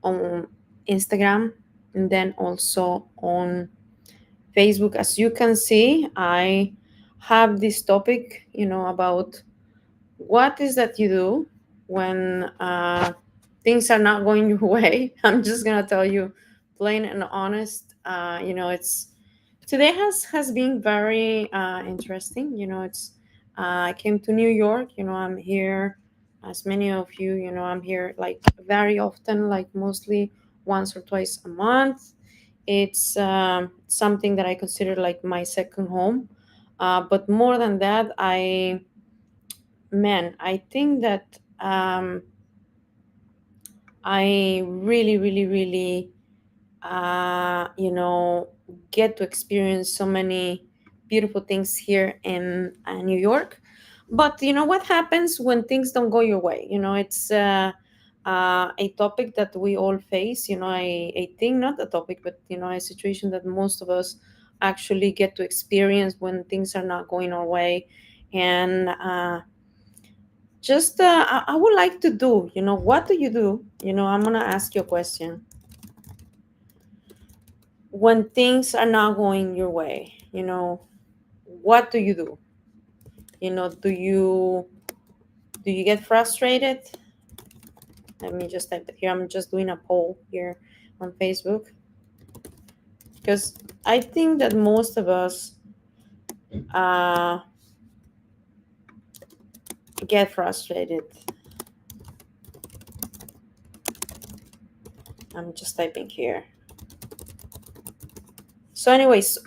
on Instagram, and then also on Facebook. As you can see, I have this topic, about what is that you do when things are not going your way. I'm just gonna tell you plain and honest. It's today has been very interesting. It's I came to New York. I'm here, as many of you. I'm here like very often, like mostly once or twice a month. It's something that I consider like my second home. But more than that, I think that I really, really, really, you know, get to experience so many beautiful things here in New York. But you know what happens when things don't go your way? It's a topic that we all face. I think not a topic, but a situation that most of us actually get to experience when things are not going our way. And just I would like to do, what do you do? I'm gonna ask you a question. When things are not going your way, what do you do? Do you get frustrated? Let me just type it here. I'm just doing a poll here on Facebook, because I think that most of us uh, get frustrated. I'm just typing here. So, anyways,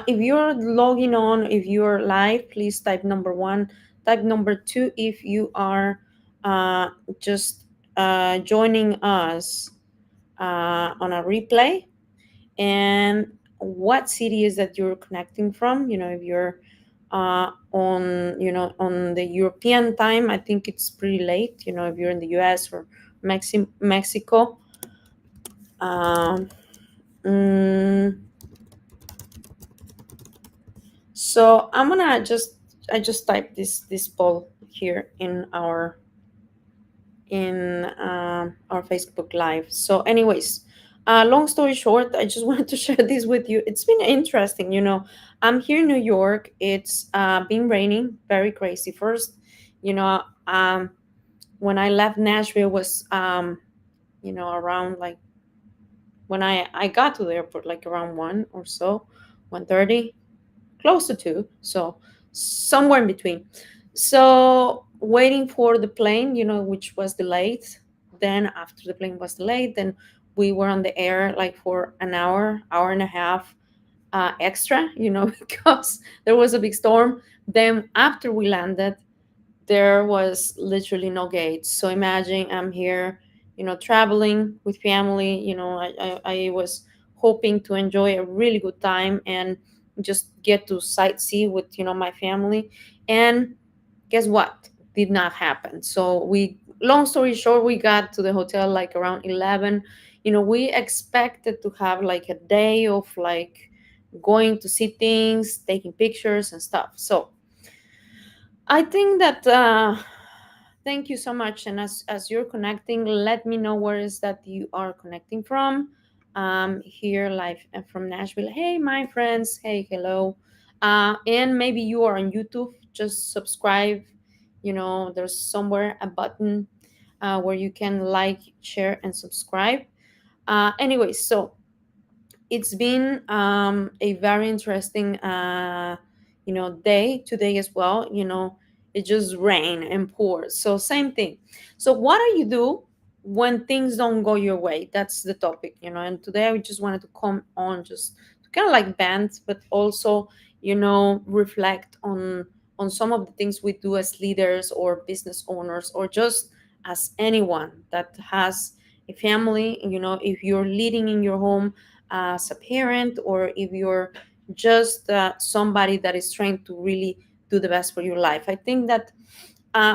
if you're logging on, if you're live, please type number one. Type number two if you are just joining us on a replay. And what city is that you're connecting from? If you're on the European time, I think it's pretty late. If you're in the US or Mexico. Um, mm, So I just typed this poll here in our Facebook Live. So, anyways, long story short, I just wanted to share this with you. It's been interesting. I'm here in New York. It's been raining, very crazy. First, you know, um, when I left Nashville was around like when I got to the airport like around 1 or so, 1:30, close to 2, so somewhere in between. So waiting for the plane, which was delayed. Then after the plane was delayed, then we were on the air like for an hour and a half extra, because there was a big storm. Then after we landed, there was literally no gates. So imagine I'm here, traveling with family. I was hoping to enjoy a really good time and just get to sightsee with, my family. And guess what? Did not happen. So long story short, we got to the hotel like around 11. We expected to have like a day of like going to see things, taking pictures and stuff. So I think that thank you so much. And as you're connecting, let me know where is that you are connecting from. Here live from Nashville. Hey, my friends. Hey, hello. And maybe you are on YouTube. Just subscribe. There's somewhere a button where you can like, share, and subscribe. Anyway, so it's been a very interesting day today as well. It just rain and pours, so same thing. So what do you do when things don't go your way? That's the topic. And today I just wanted to come on just to kind of like bend, but also reflect on some of the things we do as leaders or business owners, or just as anyone that has a family. If you're leading in your home as a parent, or if you're just somebody that is trying to really do the best for your life. I think that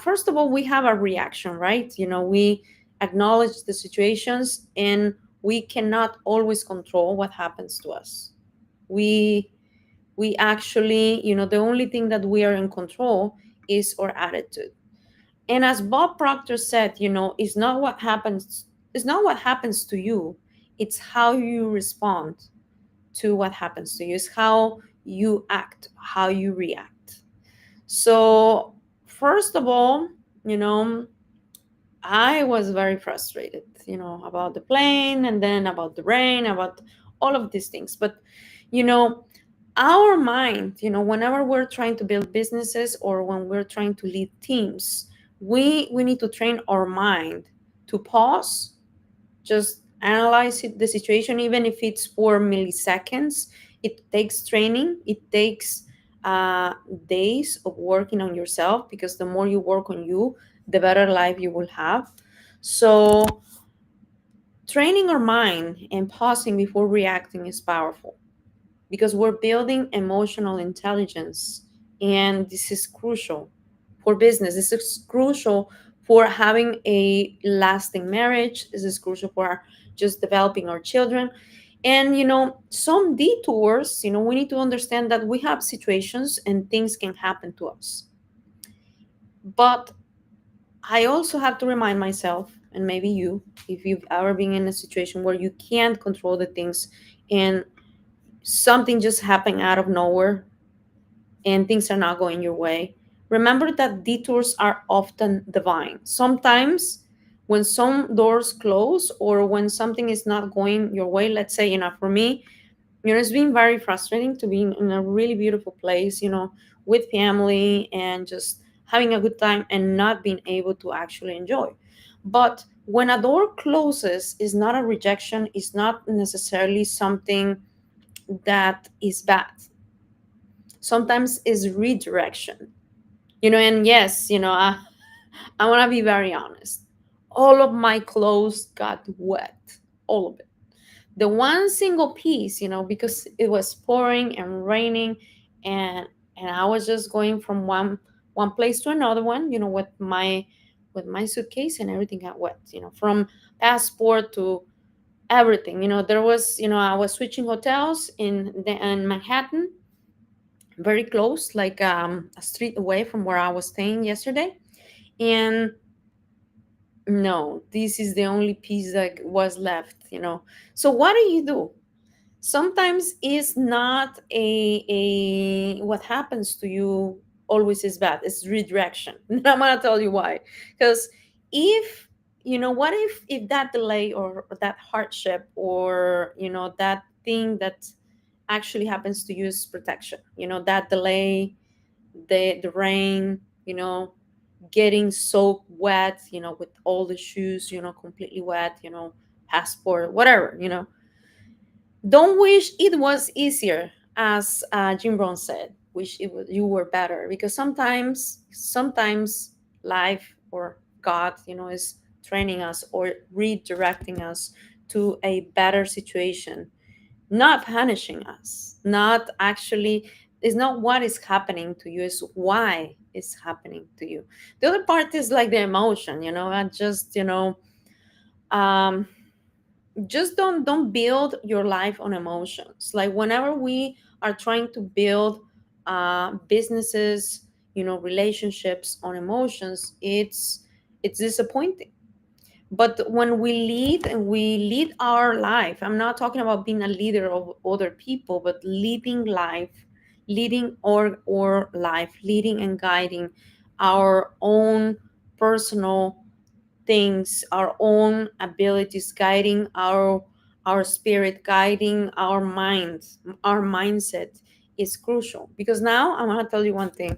first of all, we have a reaction, right? We acknowledge the situations, and we cannot always control what happens to us. We actually, the only thing that we are in control is our attitude. And as Bob Proctor said, it's not what happens It's not what happens to you, it's how you respond to what happens to you. It's how you act, how you react. So, first of all, you know, I was very frustrated, about the plane and then about the rain, about all of these things. But, you know, our mind, whenever we're trying to build businesses or when we're trying to lead teams, we need to train our mind to pause, just analyze the situation, even if it's for milliseconds. It takes training, it takes uh, days of working on yourself, because the more you work on you, the better life you will have. So training our mind and pausing before reacting is powerful, because we're building emotional intelligence, and this is crucial for business. This is crucial for having a lasting marriage. This is crucial for just developing our children. And some detours, we need to understand that we have situations and things can happen to us. But I also have to remind myself, and maybe you, if you've ever been in a situation where you can't control the things and something just happened out of nowhere and things are not going your way, remember that detours are often divine. Sometimes, when some doors close or when something is not going your way, let's say, for me, it's been very frustrating to be in a really beautiful place, with family and just having a good time and not being able to actually enjoy. But when a door closes, is not a rejection, it's not necessarily something that is bad. Sometimes is redirection. And yes, I want to be very honest. All of my clothes got wet, all of it. The one single piece, because it was pouring and raining, and I was just going from one place to another one, with my suitcase, and everything got wet, from passport to everything. There was, I was switching hotels in Manhattan, very close, like a street away from where I was staying yesterday. And no, this is the only piece that was left. So what do you do? Sometimes it's not a what happens to you always is bad. It's redirection. And I'm gonna tell you why. Because if what if that delay or that hardship, or that thing that actually happens to you is protection. That delay, the rain, getting soaked wet, with all the shoes, completely wet, passport, whatever. Don't wish it was easier, as Jim Brown said. Wish you were better, because sometimes life or God, is training us or redirecting us to a better situation, not punishing us, not actually. It's not what is happening to you, it's why it's happening to you. The other part is like the emotion, and um just don't build your life on emotions. Like whenever we are trying to build businesses, relationships on emotions, it's disappointing. But when we lead and we lead our life, I'm not talking about being a leader of other people, but leading life, leading or life, leading and guiding our own personal things, our own abilities, guiding our spirit, guiding our minds, our mindset is crucial. Because now I'm gonna tell you one thing.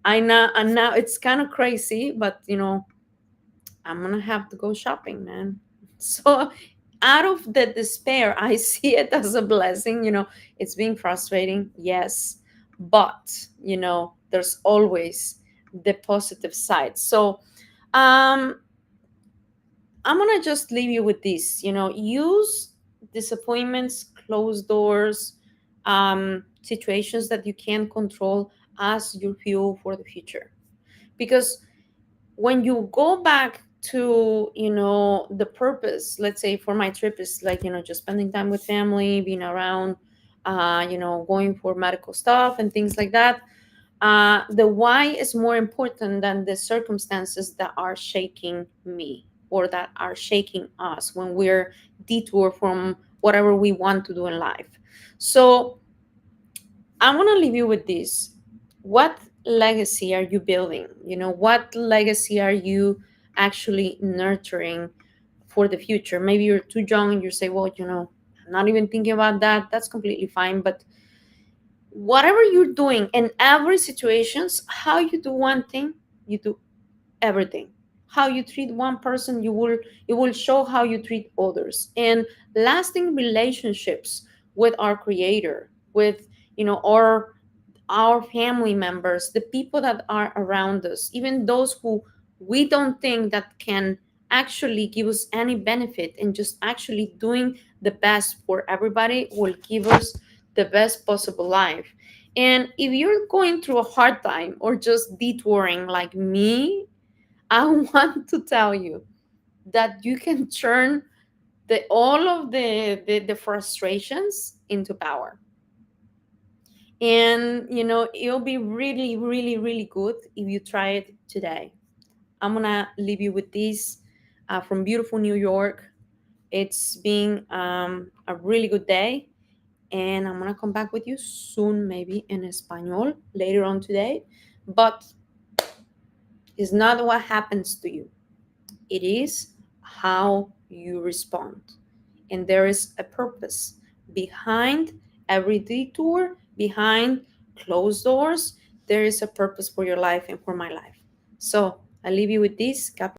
I know, and now it's kind of crazy, but I'm gonna have to go shopping, man. So out of the despair, I see it as a blessing. It's being frustrating, yes, but there's always the positive side. So um I'm gonna just leave you with this. Use disappointments, closed doors, situations that you can't control as your fuel for the future. Because when you go back to the purpose, let's say for my trip is like just spending time with family, being around, going for medical stuff and things like that. The why is more important than the circumstances that are shaking me. or that are shaking us when we're detour from whatever we want to do in life. So I want to leave you with this. What legacy are you building? What legacy are you actually nurturing for the future? Maybe you're too young and you say, well, I'm not even thinking about that. That's completely fine. But whatever you're doing in every situations, how you do one thing, you do everything. How you treat one person, you will show how you treat others. And lasting relationships with our creator, with our family members, the people that are around us, even those who we don't think that can actually give us any benefit, and just actually doing the best for everybody will give us the best possible life. And if you're going through a hard time or just detouring like me, I want to tell you that you can turn all of the frustrations into power. And it'll be really, really, really good if you try it today. I'm gonna leave you with this from beautiful New York. It's been a really good day, and I'm gonna come back with you soon, maybe in Espanol later on today. But it's not what happens to you, it is how you respond. And there is a purpose behind every detour, behind closed doors. There is a purpose for your life and for my life. So I leave you with this.